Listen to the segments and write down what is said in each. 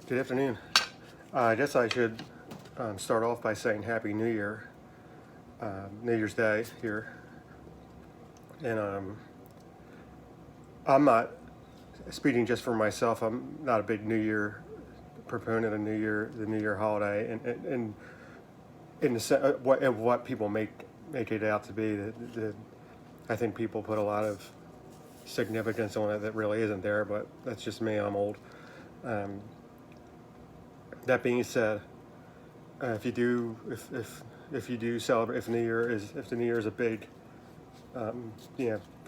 Good afternoon. I guess I should start off by saying Happy New Year, New Year's Day here. And I'm not speaking just for myself. I'm not a big New Year proponent of the New Year holiday, and in the what people make it out to be. I think people put a lot of significance on it that really isn't there, but that's just me. I'm old. Um, that being said, if you do celebrate, if the New Year is a big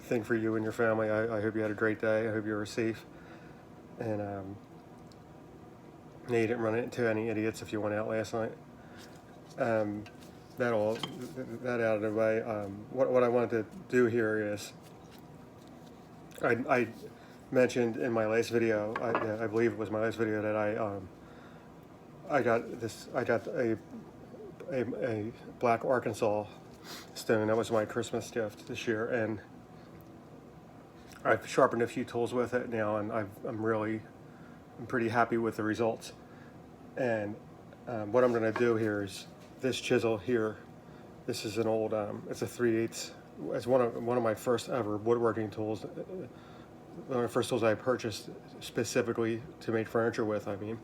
thing for you and your family, I hope you had a great day. I hope you were safe, and you didn't run into any idiots if you went out last night. That out of the way. What I wanted to do here is I mentioned in my last video, I believe it was my last video, that I got a black Arkansas stone. That was my Christmas gift this year, and I've sharpened a few tools with it now, and I'm pretty happy with the results. And what I'm going to do here is this chisel here. This is an old, it's a 3/8. It's one of my first ever woodworking tools. One of the first tools I purchased specifically to make furniture with. I mean,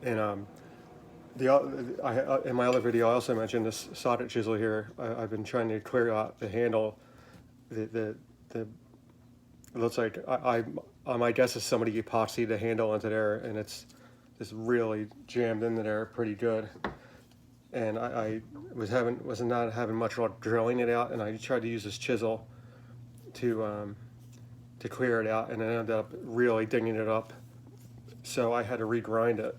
and in my other video I also mentioned this socket chisel here. I've been trying to clear out the handle. It looks like my guess is somebody epoxied the handle into there, and it's just really jammed into there pretty good. And I was not having much luck drilling it out, and I tried to use this chisel to clear it out, and I ended up really digging it up. So I had to regrind it.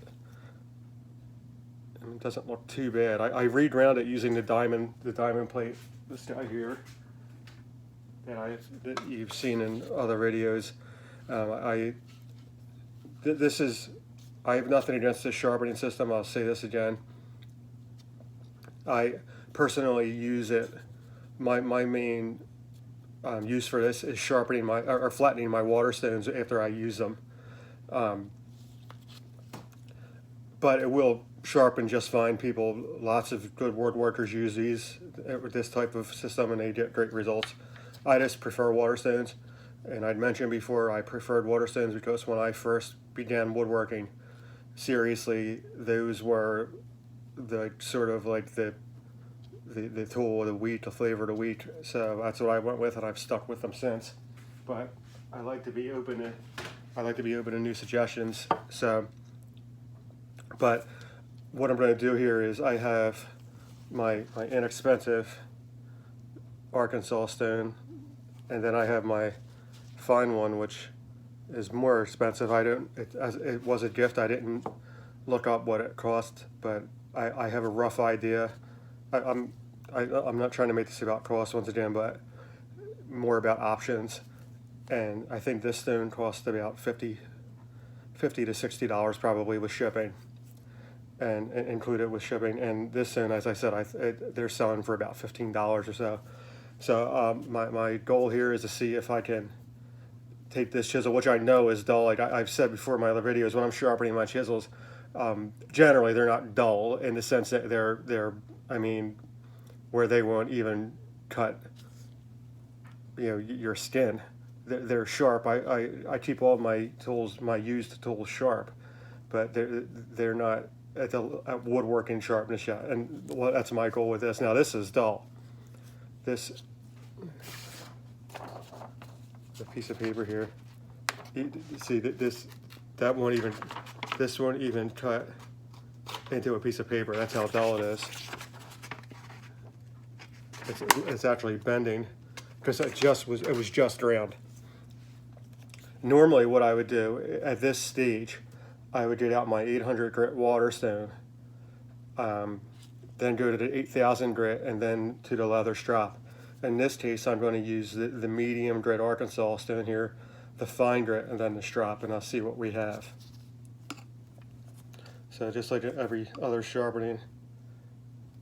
And it doesn't look too bad. I reground it using the diamond plate, this guy here, that you've seen in other videos. I have nothing against this sharpening system. I'll say this again. I personally use it. My main use for this is sharpening or flattening my water stones after I use them. But it will sharpen just fine. Lots of good woodworkers use this type of system, and they get great results. I just prefer water stones, and I'd mentioned before I preferred water stones because when I first began woodworking seriously, those were the sort of like the tool of the week, the flavor of the week. So that's what I went with, and I've stuck with them since. But I like to be open to new suggestions. So, but what I'm going to do here is I have my inexpensive Arkansas stone, and then I have my fine one, which is more expensive. It was a gift. I didn't look up what it cost, but I have a rough idea. I'm not trying to make this about cost once again, but more about options. And I think this stone cost about $50 to $60 probably with shipping, and included with shipping. And this stone, as I said, they're selling for about $15 or so. So my goal here is to see if I can take this chisel, which I know is dull. Like I've said before in my other videos, when I'm sharpening my chisels, generally they're not dull in the sense that they're I mean, where they won't even cut your skin. They're sharp. I keep all my tools, my used tools, sharp, but they're not at woodworking sharpness yet. And that's my goal with this. Now this is dull. This a piece of paper here. You see this won't even cut into a piece of paper. That's how dull it is. It's actually bending because it was just round. Normally what I would do at this stage, I would get out my 800 grit water stone, then go to the 8000 grit, and then to the leather strop. In this case, I'm going to use the medium grit Arkansas stone here, the fine grit, and then the strop, and I'll see what we have. So just like every other sharpening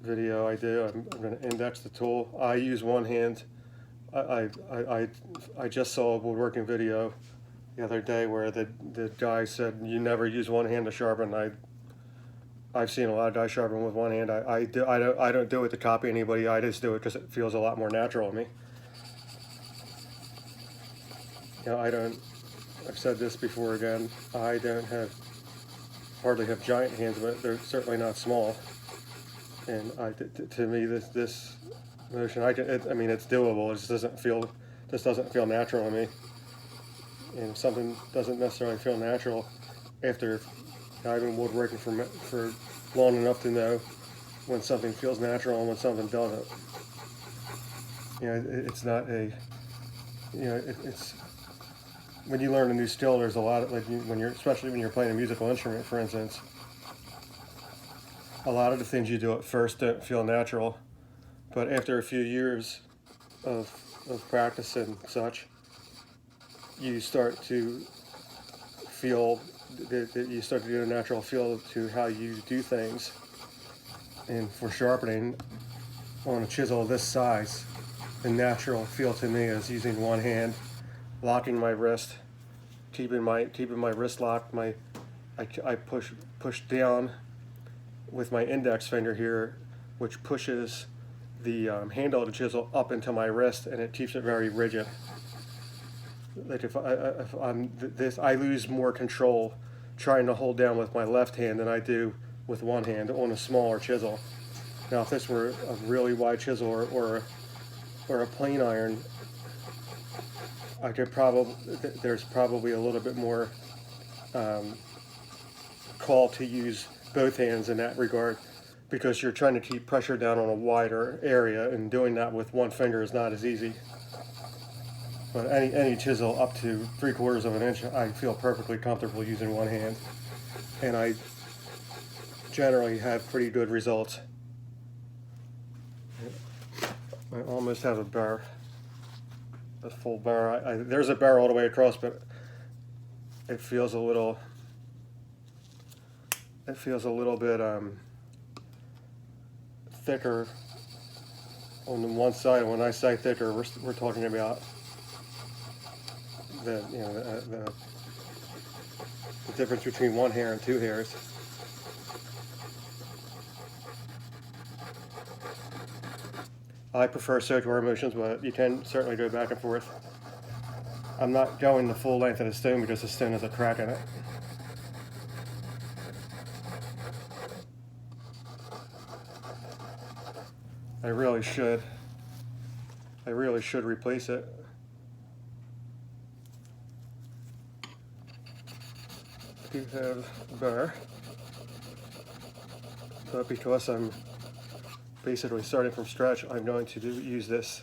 video I do, I'm going to index the tool. I use one hand. I just saw a woodworking video the other day where the guy said you never use one hand to sharpen. I've seen a lot of guys sharpen with one hand. I don't do it to copy anybody. I just do it because it feels a lot more natural to me. You know, I've said this before again, I don't hardly have giant hands, but they're certainly not small. And to me, this motion, I mean, it's doable. It just doesn't feel natural to me. And if something doesn't necessarily feel natural, after I've been woodworking for long enough to know when something feels natural and when something doesn't. You know, it's not a, you know, it's when you learn a new skill, there's a lot of, especially when you're playing a musical instrument, for instance, a lot of the things you do at first don't feel natural, but after a few years of practice and such, you start to feel that you start to get a natural feel to how you do things. And for sharpening on a chisel this size, the natural feel to me is using one hand, locking my wrist, keeping my wrist locked. I push down with my index finger here, which pushes the handle of the chisel up into my wrist, and it keeps it very rigid. Like if I'm this, I lose more control trying to hold down with my left hand than I do with one hand on a smaller chisel. Now, if this were a really wide chisel or a plane iron, I could there's probably a little bit more call to use both hands in that regard, because you're trying to keep pressure down on a wider area, and doing that with one finger is not as easy. But any chisel up to 3/4 of an inch, I feel perfectly comfortable using one hand, and I generally have pretty good results. I almost have a full bar. There's a bar all the way across, but it feels a little bit thicker on the one side. And when I say thicker, we're talking about the difference between one hair and two hairs. I prefer circular motions, but you can certainly go back and forth. I'm not going the full length of the stone because the stone has a crack in it. I really should replace it. I do have a bar, but because I'm basically starting from scratch, I'm going to use this.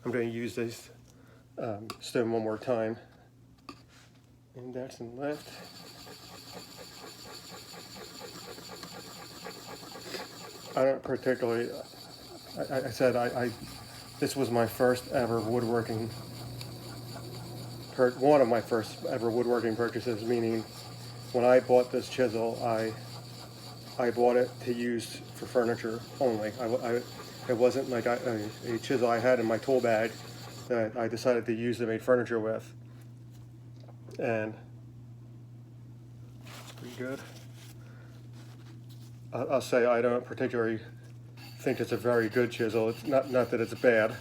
I'm going to use this stone one more time. Index and left. I don't particularly. I said this was my first ever woodworking. One of my first ever woodworking purchases. Meaning, when I bought this chisel, I bought it to use for furniture only. It wasn't like a chisel I had in my tool bag that I decided to use to make furniture with. And it's pretty good. I'll say I don't particularly think it's a very good chisel. It's not that it's bad.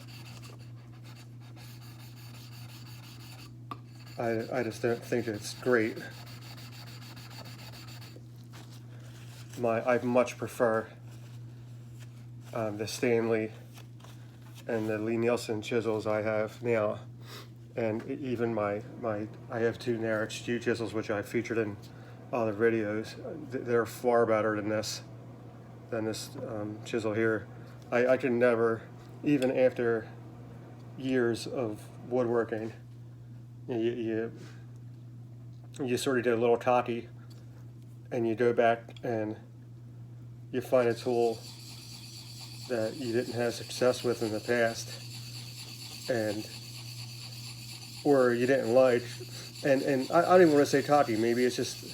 I just don't think it's great. I much prefer the Stanley and the Lee Nielsen chisels I have now, and even I have two Narich Stew chisels which I featured in other videos. They're far better than this chisel here. I can never, even after years of woodworking, you sort of get a little cocky, and you go back and you find a tool that you didn't have success with in the past, or you didn't like, and I don't even want to say cocky. Maybe it's just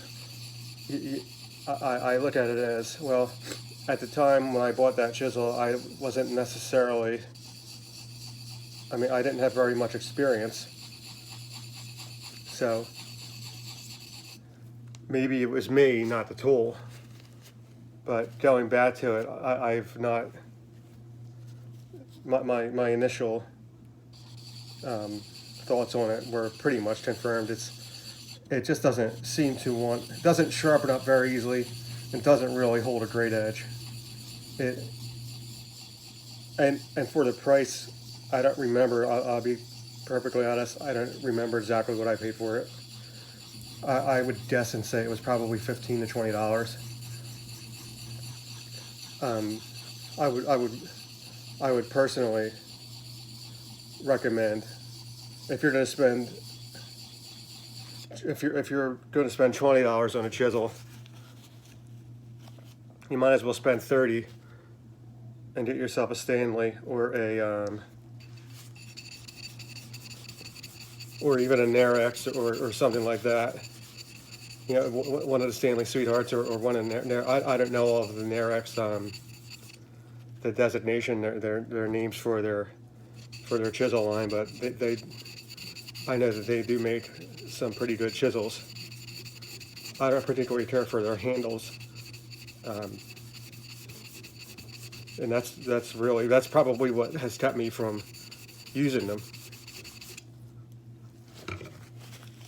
I look at it as, well, at the time when I bought that chisel, I wasn't necessarily. I mean, I didn't have very much experience, So maybe it was me, not the tool. But going back to it, I've not, my initial thoughts on it were pretty much confirmed. It just doesn't seem to want, it doesn't sharpen up very easily. It doesn't really hold a great edge. And for the price, I don't remember, I'll be perfectly honest, I don't remember exactly what I paid for it. I would guess and say it was probably $15 to $20. I would personally recommend, if you're going to spend, if you're going to spend $20 on a chisel, you might as well spend $30 and get yourself a Stanley or or even a Narex or something like that. You know, one of the Stanley Sweethearts or one in there. I don't know all of the Narex, the designation, their names for their chisel line, but I know that they do make some pretty good chisels. I don't particularly care for their handles, and that's probably what has kept me from using them.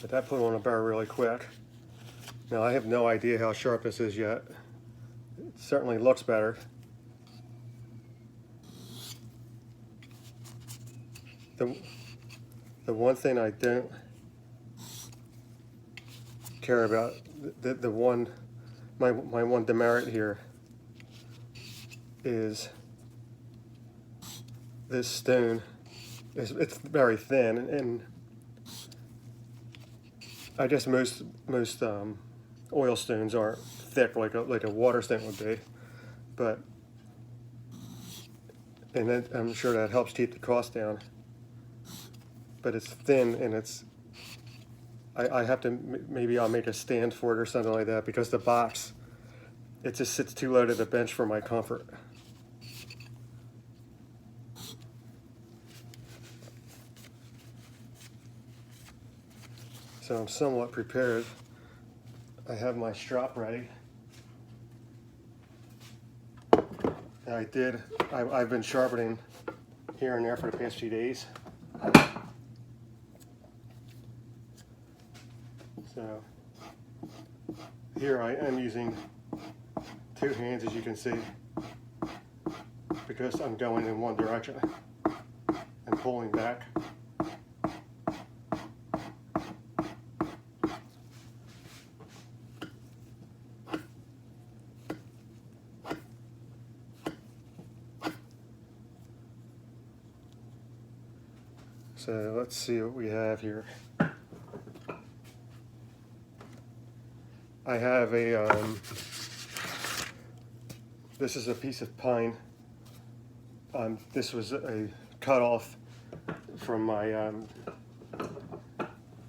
But that put on a burr really quick. Now I have no idea how sharp this is yet. It certainly looks better. The one thing I don't care about, my one demerit here is this stone. It's very thin, and I guess most oil stones aren't thick like a water stone would be, and then I'm sure that helps keep the cost down. But it's thin, and I have to, maybe I'll make a stand for it or something like that, because the box, it just sits too low to the bench for my comfort. So I'm somewhat prepared. I have my strop ready. And I've been sharpening here and there for the past few days. So here I am using two hands, as you can see, because I'm going in one direction and pulling back. So let's see what we have here. I have this is a piece of pine. This was a cut off from my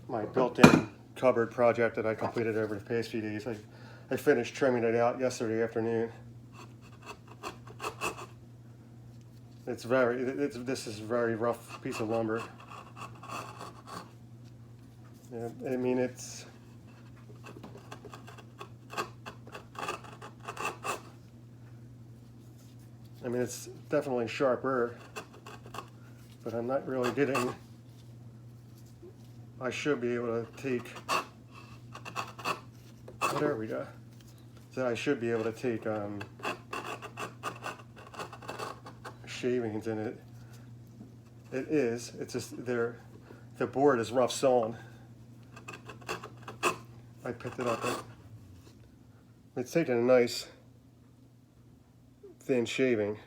my built-in cupboard project that I completed over the past few days. I finished trimming it out yesterday afternoon. This is a very rough piece of lumber. Yeah, I mean, it's definitely sharper, but I'm not really getting, I should be able to take, oh, there we go. So I should be able to take shavings in it. It's just the board is rough sawn. I picked it up. It's taking a nice thin shaving,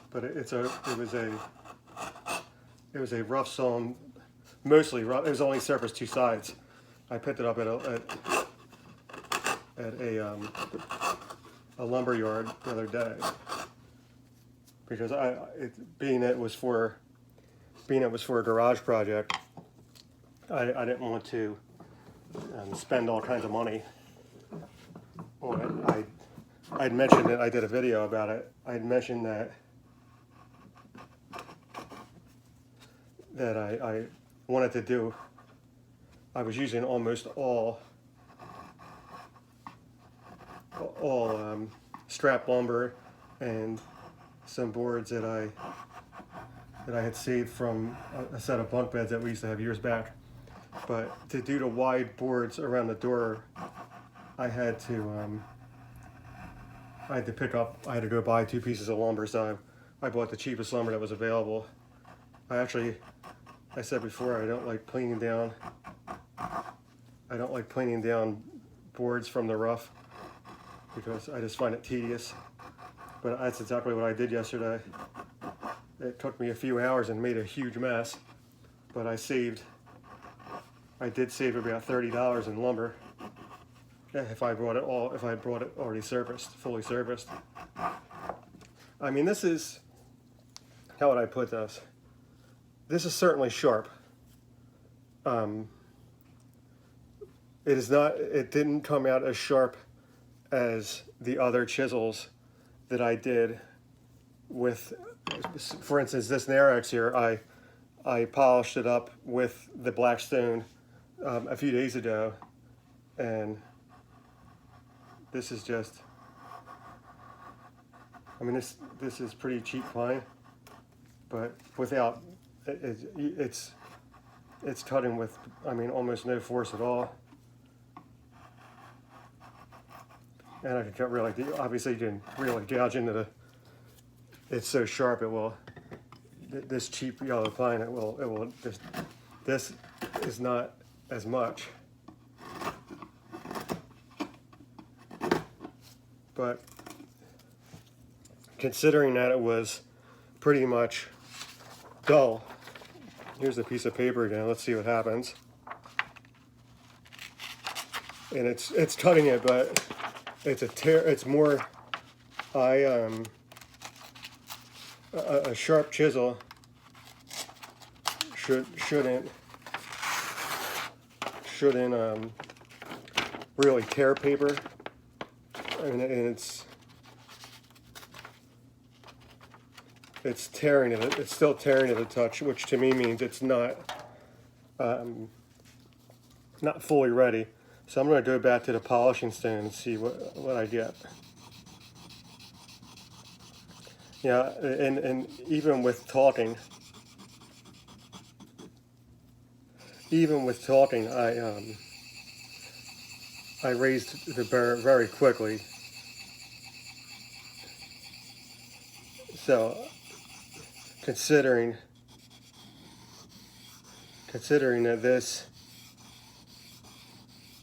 but it was a rough sawn, mostly rough. It was only surfaced two sides. I picked it up at a lumber yard the other day, because being it was for a garage project, I didn't want to spend all kinds of money on it. I'd mentioned it, I did a video about it. I'd mentioned that that I wanted to do. I was using almost all strap lumber and some boards that I had saved from a set of bunk beds that we used to have years back. But to do the wide boards around the door, I had to go buy 2 pieces of lumber. So I bought the cheapest lumber that was available. I said before, I don't like planing down boards from the rough because I just find it tedious. But that's exactly what I did yesterday. It took me a few hours and made a huge mess, but I did save about $30 in lumber if I brought it already fully serviced. I mean, this is, how would I put this? This is certainly sharp. It didn't come out as sharp as the other chisels that I did with, for instance, this Narex here. I polished it up with the black stone a few days ago, and this is just, I mean, this is pretty cheap pine, but without, it's cutting with, I mean, almost no force at all. And I can cut really, obviously you can really gouge into the, it's so sharp it will, this cheap yellow pine, it will just, this is not as much. But considering that it was pretty much dull, here's a piece of paper again, let's see what happens. And it's cutting it, but it's more, a sharp chisel shouldn't really tear paper. And it's tearing it. It's still tearing it a touch, which to me means it's not fully ready. So I'm going to go back to the polishing stone and see what I get. Yeah, and even with talking, I raised the burr very quickly. So considering that this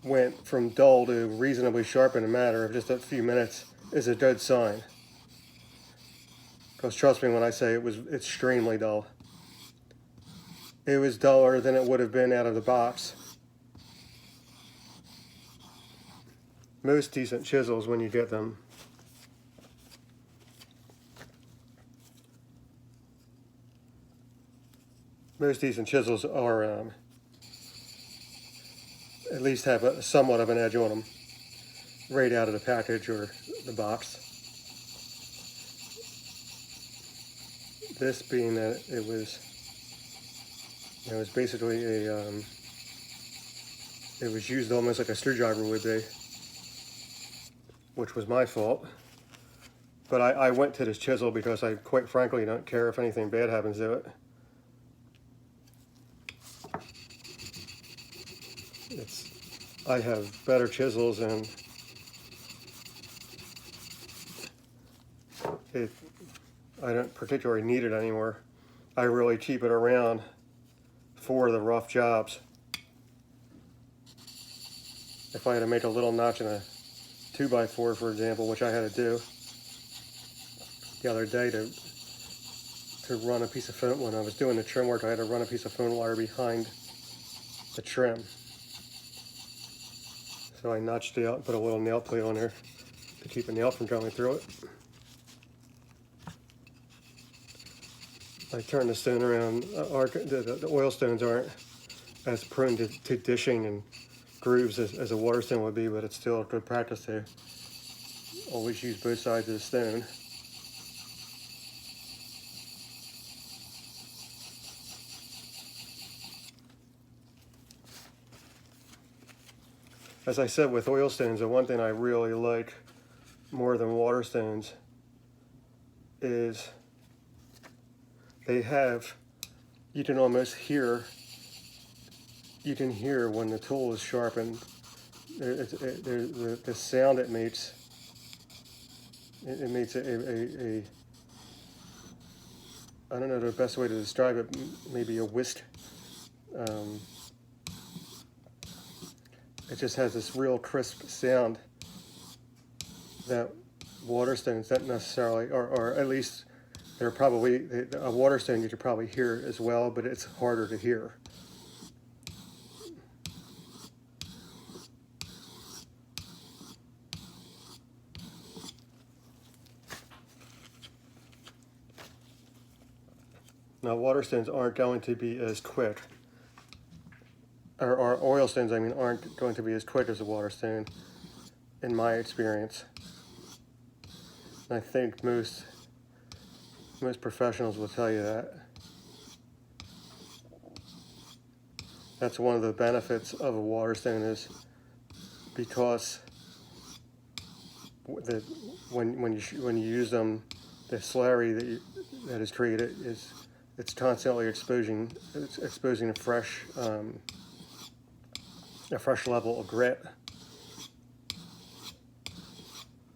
went from dull to reasonably sharp in a matter of just a few minutes is a good sign. Because trust me when I say it was extremely dull. It was duller than it would have been out of the box. Most decent chisels, when you get them, are at least have somewhat of an edge on them right out of the package or the box. This being that it was basically it was used almost like a screwdriver would be, which was my fault. But I went to this chisel because I quite frankly don't care if anything bad happens to it. I have better chisels and I don't particularly need it anymore. I really keep it around for the rough jobs. If I had to make a little notch in a 2x4, for example, which I had to do the other day to run a piece of foam, when I was doing the trim work, I had to run a piece of foam wire behind the trim. So I notched it out and put a little nail plate on there to keep a nail from going through it. I turned the stone around. The oil stones aren't as prone to dishing and grooves as a water stone would be, but it's still a good practice to always use both sides of the stone. as I said with oil stones, the one thing I really like more than water stones is they have, you can almost hear, you can hear when the tool is sharpened. The sound it makes, it makes a I don't know the best way to describe it, maybe a whisk. It just has this real crisp sound that water stones don't necessarily, or at least they're probably, a water stone you could probably hear as well, but it's harder to hear. Now water stones aren't going to be as quick, or oil stones I mean aren't going to be as quick as a water stone in my experience. And I think most professionals will tell you that. That's one of the benefits of a water stone, is because when you use them, the slurry that is created it's constantly exposing a fresh level of grit,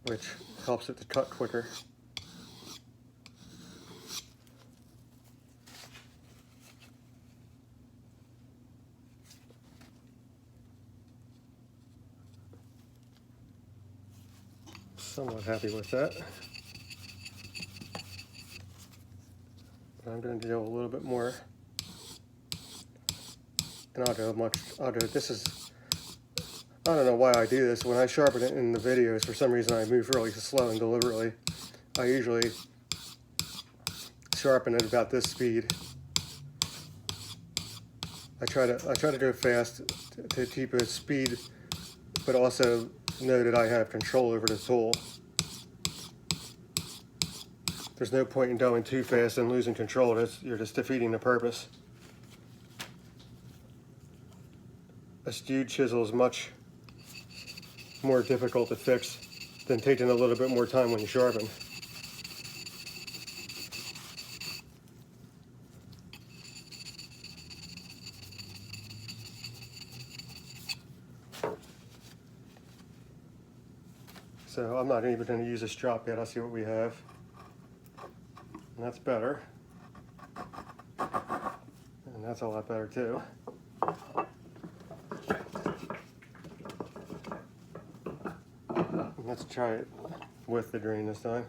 which helps it to cut quicker. Somewhat happy with that. But I'm going to go a little bit more, and I'll go this is, I don't know why I do this. When I sharpen it in the videos, for some reason I move really slow and deliberately. I usually sharpen at about this speed. I try to go fast to keep a speed, but also know that I have control over the tool. There's no point in going too fast and losing control. You're just defeating the purpose. A skewed chisel is much more difficult to fix than taking a little bit more time when you sharpen. So I'm not even going to use a strop yet. I'll see what we have. And that's better. And that's a lot better too. Let's try it with the drain this time.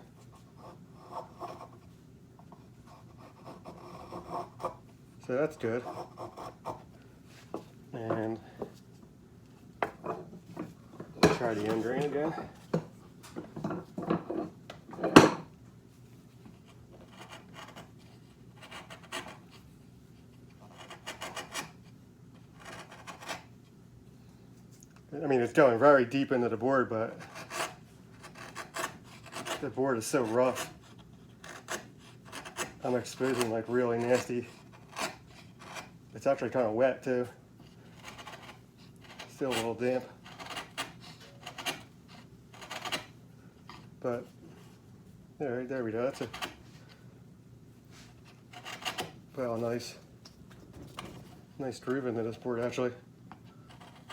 So that's good. And try the end drain again. I mean, it's going very deep into the board, but the board is so rough. I'm exposing like really nasty. It's actually kind of wet too. Still a little damp. But there we go. That's a nice groove into this board actually.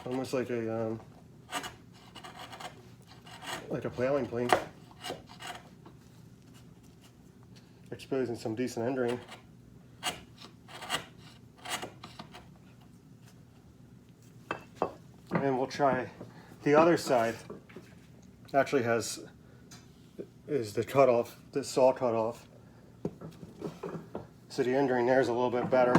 Almost like a plowing plane. Exposing some decent end drain. And we'll try the other side. Actually is the cutoff, the saw cutoff. So the end drain there is a little bit better.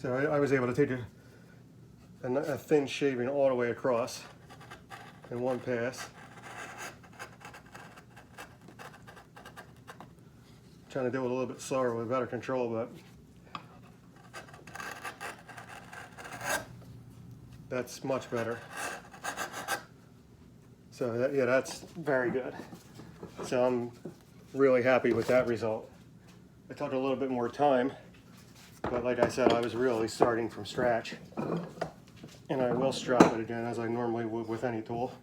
So I was able to take a thin shaving all the way across in one pass. Trying to do it a little bit slower with better control, but that's much better. So that, yeah, that's very good. So I'm really happy with that result. It took a little bit more time, but like I said, I was really starting from scratch. And I will strap it again as I normally would with any tool.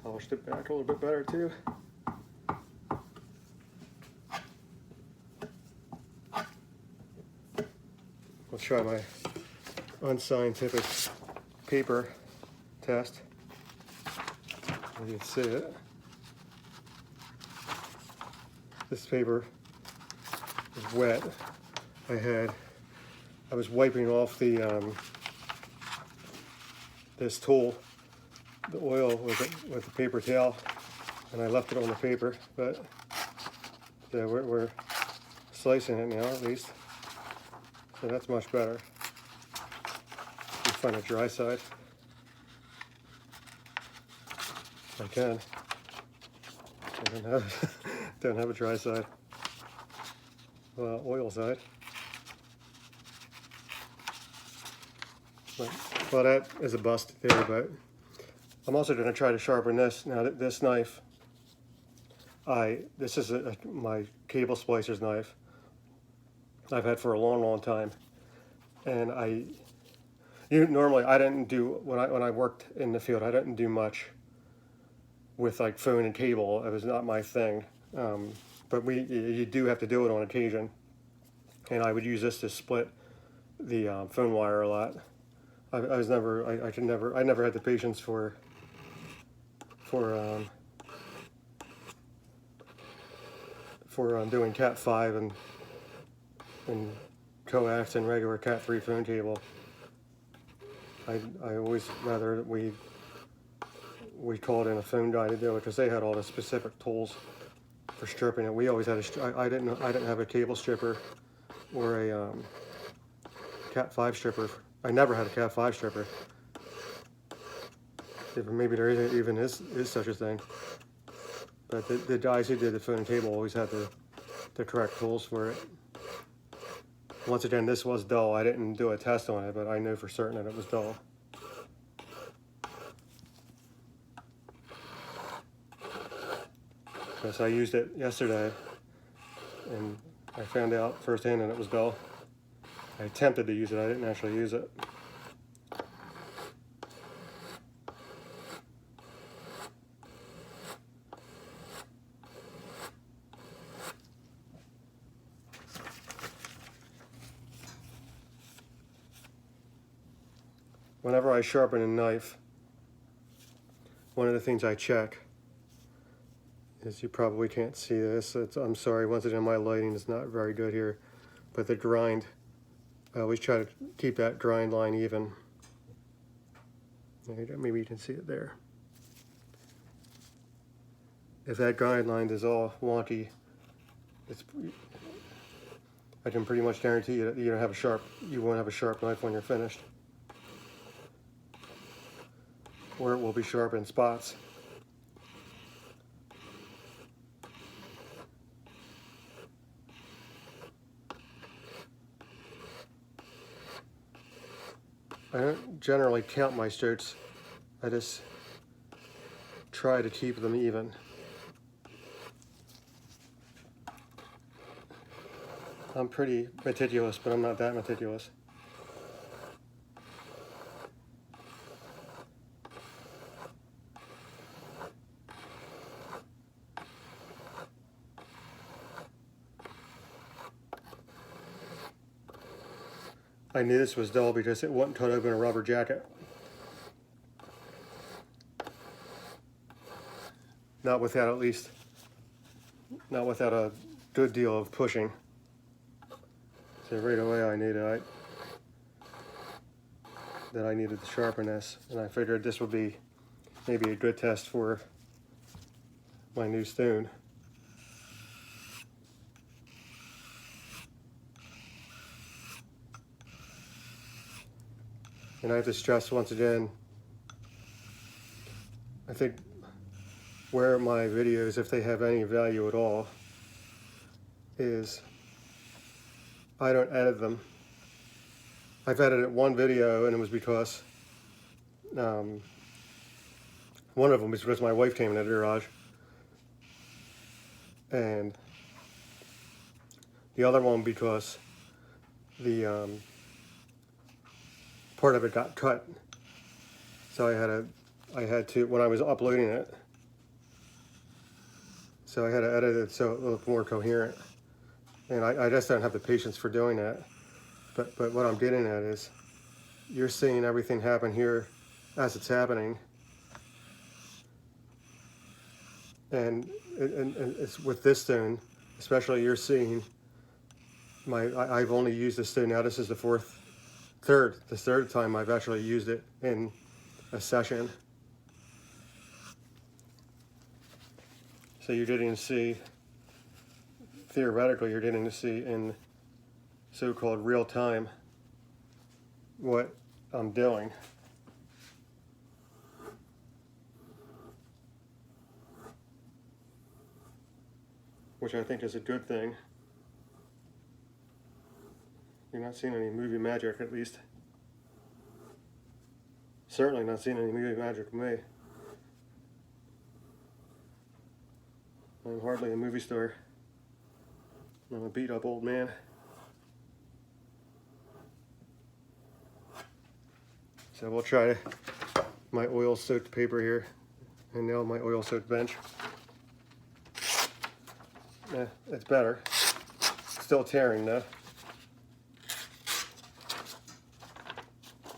Polished it back a little bit better too. I'll try my unscientific paper test. You can see it. This paper is wet. I was wiping off the this tool, the oil with the paper towel, and I left it on the paper. But so we're slicing it now at least, so that's much better. You find a dry side. I can. I don't have a dry side. Well, oil side. Well, that is a bust there, but I'm also going to try to sharpen this. Now, this knife, this is my cable splicer's knife. I've had for a long, long time, and normally I didn't do when I worked in the field. I didn't do much with like phone and cable. It was not my thing, but you do have to do it on occasion, and I would use this to split the phone wire a lot. I never had the patience for doing Cat 5 and coax and regular Cat 3 phone cable. I always rather we called in a phone guy to do it because they had all the specific tools for stripping it. We always had I didn't have a cable stripper or a Cat 5 stripper. I never had a Cat 5 stripper. Maybe there even is such a thing. But the guys who did the phone and cable always had the correct tools for it. Once again, this was dull. I didn't do a test on it, but I know for certain that it was dull. Because I used it yesterday, and I found out firsthand that it was dull. I attempted to use it, I didn't actually use it. Whenever I sharpen a knife, one of the things I check is, you probably can't see this. I'm sorry, once again, my lighting is not very good here, but the grind, I always try to keep that grind line even. Maybe you can see it there. If that grind line is all wonky, I can pretty much guarantee you that you won't have a sharp knife when you're finished. Or it will be sharp in spots. I don't generally count my strokes. I just try to keep them even. I'm pretty meticulous, but I'm not that meticulous. I knew this was dull because it wouldn't cut open a rubber jacket. Not without a good deal of pushing. So right away I knew that I needed to sharpen this, and I figured this would be maybe a good test for my new stone. And I have to stress once again, I think where my videos, if they have any value at all, is I don't edit them. I've edited one video, and it was because one of them was because my wife came into the garage, and the other one because the part of it got cut, so I had to when I was uploading it, so I had to edit it so it looked more coherent, and I just don't have the patience for doing that. But what I'm getting at is, you're seeing everything happen here as it's happening, and it's with this stone, especially. You're seeing I've only used this stone now. This is the third time I've actually used it in a session. So you're getting to see, theoretically, you're getting to see in so-called real time what I'm doing. Which I think is a good thing. You're not seeing any movie magic, at least. Certainly not seeing any movie magic with me. I'm hardly a movie star. I'm a beat up old man. So we'll try my oil soaked paper here, and now my oil soaked bench. Yeah, it's better. Still tearing though.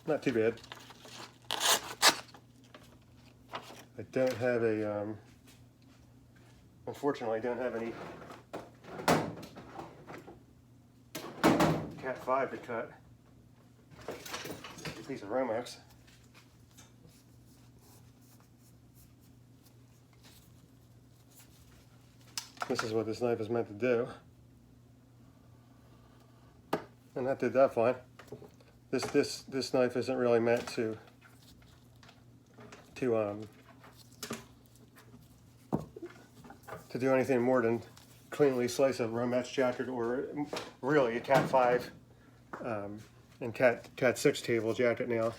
Not too bad. I don't have a, unfortunately I don't have any Cat 5 to cut. A piece of Romex. This is what this knife is meant to do. And that did that fine. This knife isn't really meant to do anything more than cleanly slice a Romex jacket, or really a Cat 5 and Cat 6 table jacket now.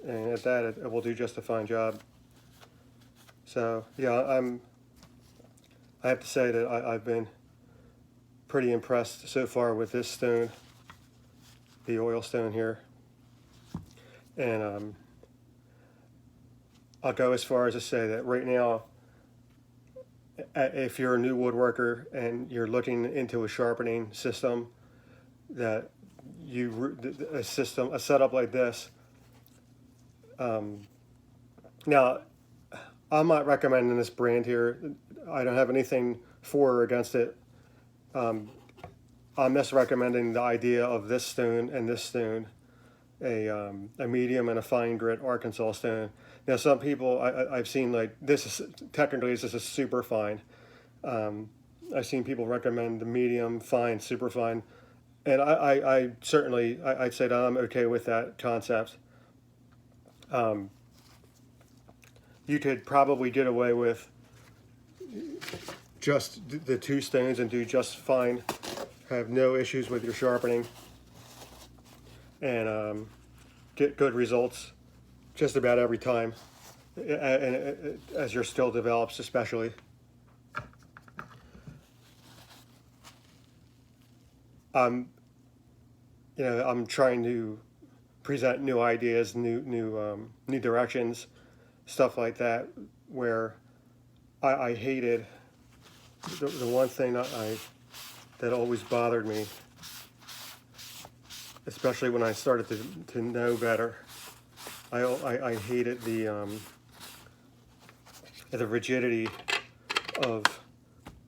And at that, it will do just a fine job. So yeah, I have to say that I've been pretty impressed so far with this stone, the oil stone here. And I'll go as far as to say that right now, if you're a new woodworker and you're looking into a sharpening system, that a setup like this. Now, I'm not recommending this brand here. I don't have anything for or against it. I'm just recommending the idea of this stone and this stone, a medium and a fine grit Arkansas stone. Now, some people I've seen, like, this is a super fine. I've seen people recommend the medium, fine, super fine, and I certainly I'd say that I'm okay with that concept. You could probably get away with just the two stones and do just fine, have no issues with your sharpening, and get good results just about every time, and as your skill develops, especially. I'm trying to present new ideas, new directions, stuff like that, where I hated the one thing that always bothered me, especially when I started to know better. I hated the rigidity of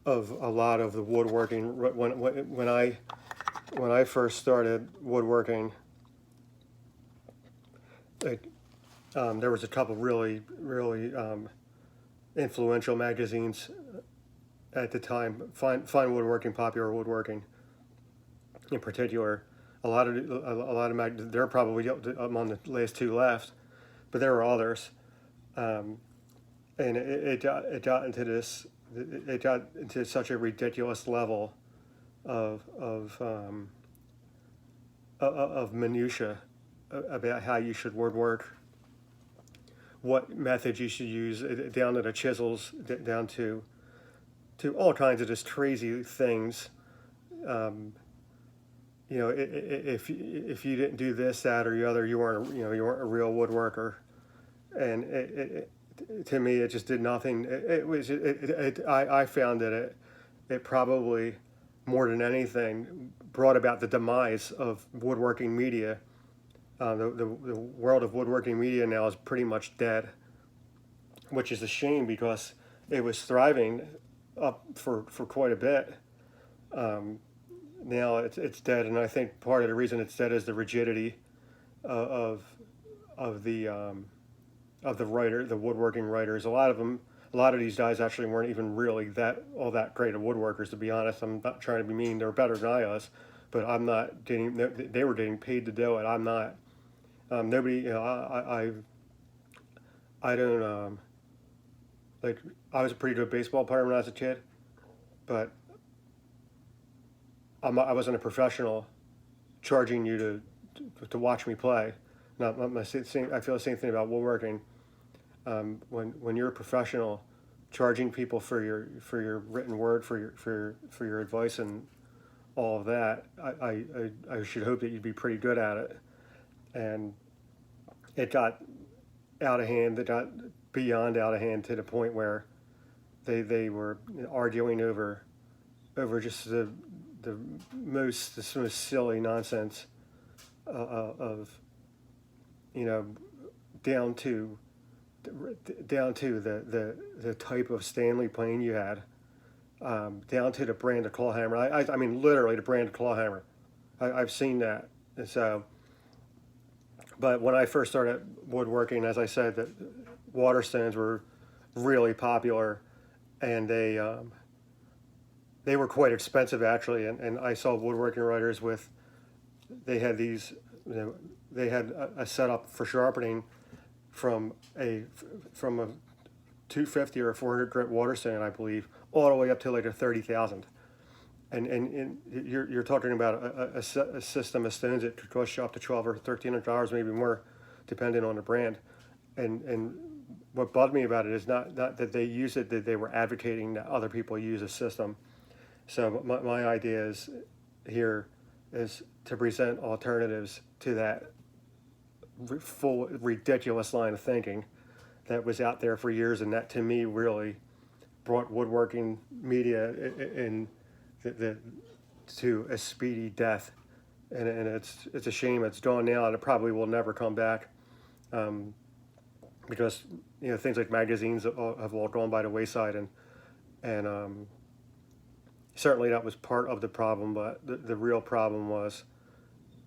a lot of the woodworking. When I first started woodworking, there was a couple really influential magazines at the time, fine woodworking, popular woodworking in particular. A lot of magazines. There are probably, I'm on the last two left, but there were others, and it got into such a ridiculous level of of minutia about how you should woodwork, what methods you should use, down to the chisels, down to all kinds of just crazy things. Um, you know, if you didn't do this, that, or the other, you weren't a real woodworker. And to me, it just did nothing. I found that it probably, more than anything, brought about the demise of woodworking media. The world of woodworking media now is pretty much dead, which is a shame because it was thriving up for quite a bit. Um, Now it's dead, and I think part of the reason it's dead is the rigidity of of the um, of the woodworking writers. A lot of these guys actually weren't even really all that great of woodworkers. To be honest, I'm not trying to be mean. They're better than I was, but I'm not getting. They were getting paid to do it. I'm not. Nobody. I don't. Like, I was a pretty good baseball player when I was a kid, but I wasn't a professional charging you to watch me play. Now, I feel the same thing about woodworking. When you're a professional, charging people for your written word, for your advice and all of that, I should hope that you'd be pretty good at it. And it got out of hand. It got beyond out of hand to the point where they were arguing over just the most silly nonsense of, you know, down to the type of Stanley plane you had, down to the brand of claw hammer. I mean, literally the brand of claw hammer. I've seen that. And so, but when I first started woodworking, as I said, that water stones were really popular, and they were quite expensive actually. And I saw woodworking writers with, they had these, they had a setup for sharpening from a 250 or a 400 grit water stone, I believe, all the way up to like a 30,000. And you're talking about a system of stones that could cost you up to $12 or $1,300, maybe more, depending on the brand. And what bothered me about it is not that they use it, that they were advocating that other people use a system. So my idea is here is to present alternatives to that full ridiculous line of thinking that was out there for years, and that to me really brought woodworking media in to a speedy death. And it's a shame it's gone now, and it probably will never come back, because things like magazines have all gone by the wayside, and certainly that was part of the problem, but the real problem was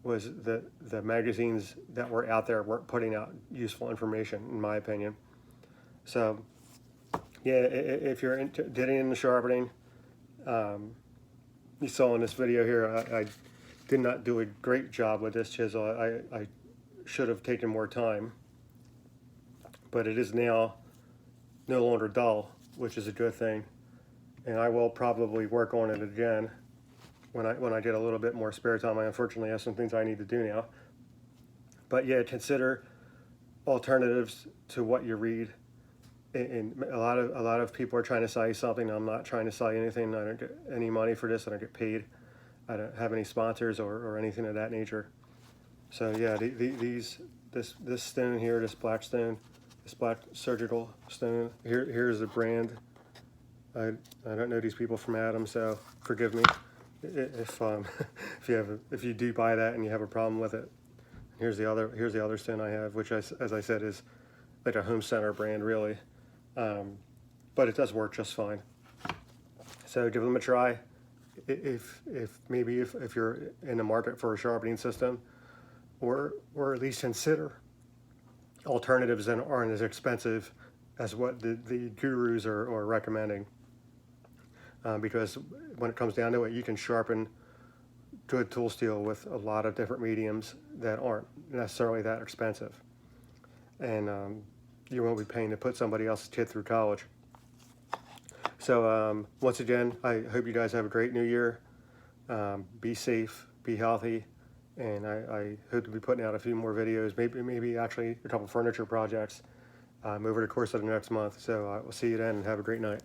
that the magazines that were out there weren't putting out useful information, in my opinion. So, yeah, if you're getting into sharpening, you saw in this video here, I did not do a great job with this chisel. I should have taken more time, but it is now no longer dull, which is a good thing. And I will probably work on it again when I get a little bit more spare time. I unfortunately have some things I need to do now. But yeah, consider alternatives to what you read. And a lot of people are trying to sell you something. I'm not trying to sell you anything. I don't get any money for this. I don't get paid. I don't have any sponsors or anything of that nature. So yeah, this stone here, this black stone, this black surgical stone. Here's the brand. I don't know these people from Adam, so forgive me if if you do buy that and you have a problem with it. Here's the other stone I have, which as I said is like a home center brand really, but it does work just fine. So give them a try. If you're in the market for a sharpening system, or at least consider alternatives that aren't as expensive as what the gurus are recommending. Because when it comes down to it, you can sharpen good tool steel with a lot of different mediums that aren't necessarily that expensive. And you won't be paying to put somebody else's kid through college. So once again, I hope you guys have a great new year. Be safe, be healthy, and I hope to be putting out a few more videos, maybe actually a couple furniture projects over the course of the next month. So we'll see you then, and have a great night.